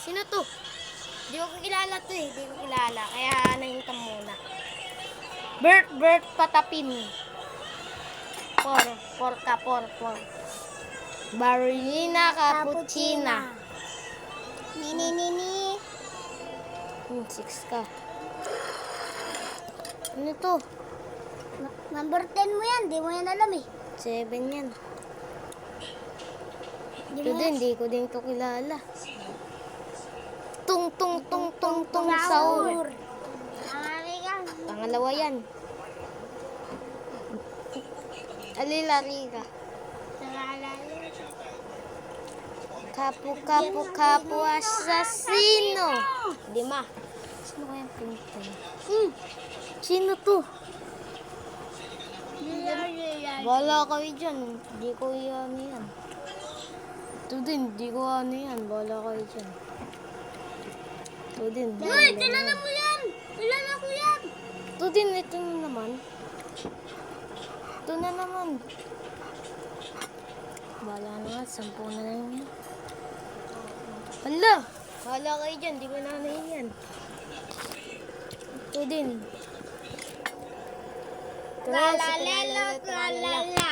Sino to? Di ko kilala to eh. Di ko kilala. Kaya nahintam muna. Bert Patapin. Por. Barlina Cappuccina. Ni. 6 ka. Ano to? Number 10 mo yan. Di mo yan alam eh. 7 yan. Di Ito mo din, yan. di ko din to kilala. Tung sahur. Pangalawa yan. Alilari ka. Kapu asasino. 5. Sino kaya pinto? Sino to? Bala kayo dyan. Di ko ano yan. Ito din, di ko ano yan. Bala kayo dyan. Ito din. Uy, kilala mo yan. Kilala ko yan. Ito din, ito na naman. Ito na naman. Bala na nga, 10 na lang yan. Hala! Bala kayo dyan, di ko nanayin yan. Ito din. Tralalelo, tralala.